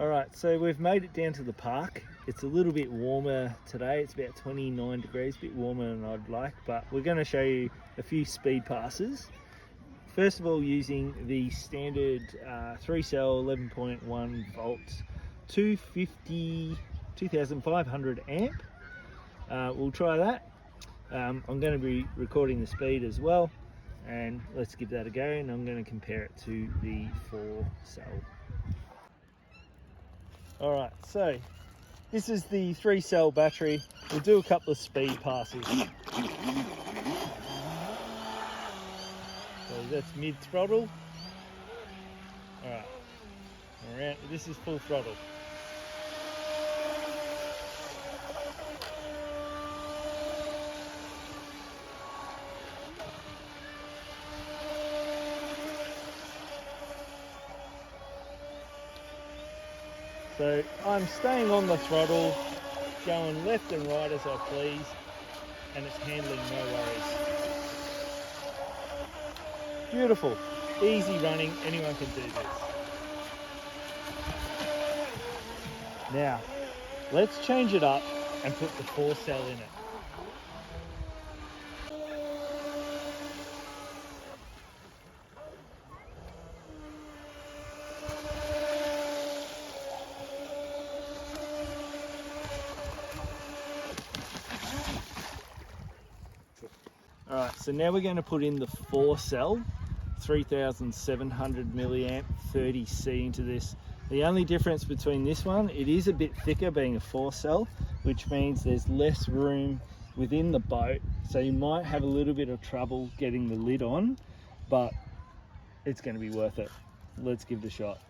Alright, so we've made it down to the park. It's a little bit warmer today. It's about 29 degrees, a bit warmer than I'd like, but we're going to show you a few speed passes. First of all, using the standard 3-cell 11.1 volts 2500 amp. We'll try that. I'm going to be recording the speed as well, and let's give that a go, and I'm going to compare it to the 4-cell. Alright, so this is the 3-cell battery. We'll do a couple of speed passes. So that's mid throttle. Alright, around, this is full throttle. So I'm staying on the throttle, going left and right as I please, and it's handling no worries. Beautiful, easy running, anyone can do this. Now, let's change it up and put the 4-cell in it. Alright, so now we're going to put in the 4-cell 3700 milliamp 30C into this. The only difference between this one, it is a bit thicker being a 4-cell, which means there's less room within the boat, so you might have a little bit of trouble getting the lid on, but it's going to be worth it. Let's give it a shot.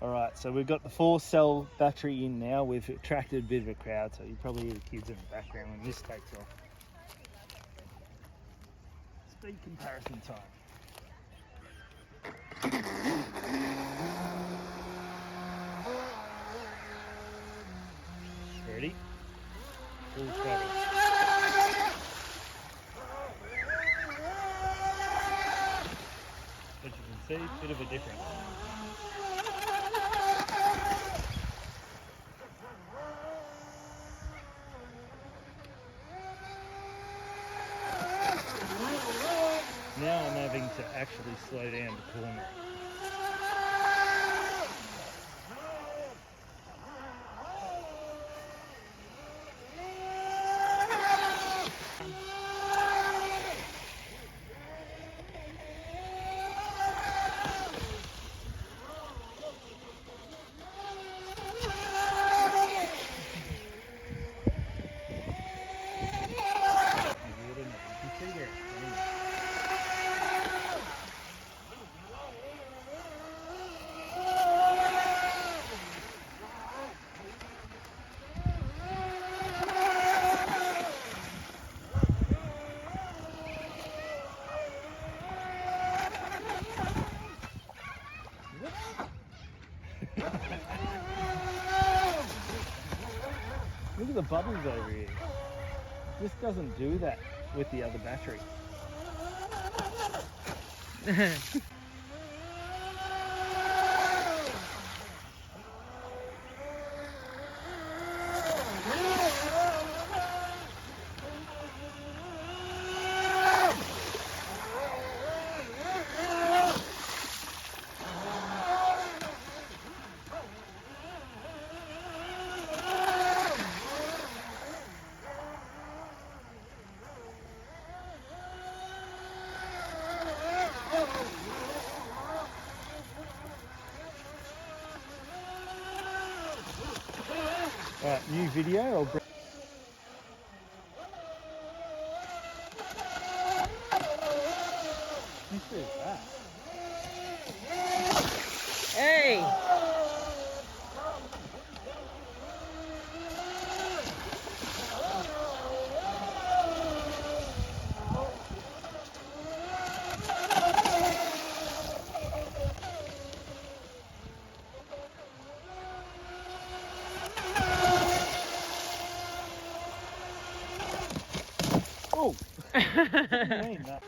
Alright, so we've got the 4-cell battery in now. We've attracted a bit of a crowd, so you probably hear the kids in the background when this takes off. Speed comparison time. Ready? Full throttle. As you can see, a bit of a difference. Now I'm having to actually slow down the corner. Look at the bubbles over here. This doesn't do that with the other battery. Alright, new video. I'll bring... What is that? Hey! Oh! What do you mean that?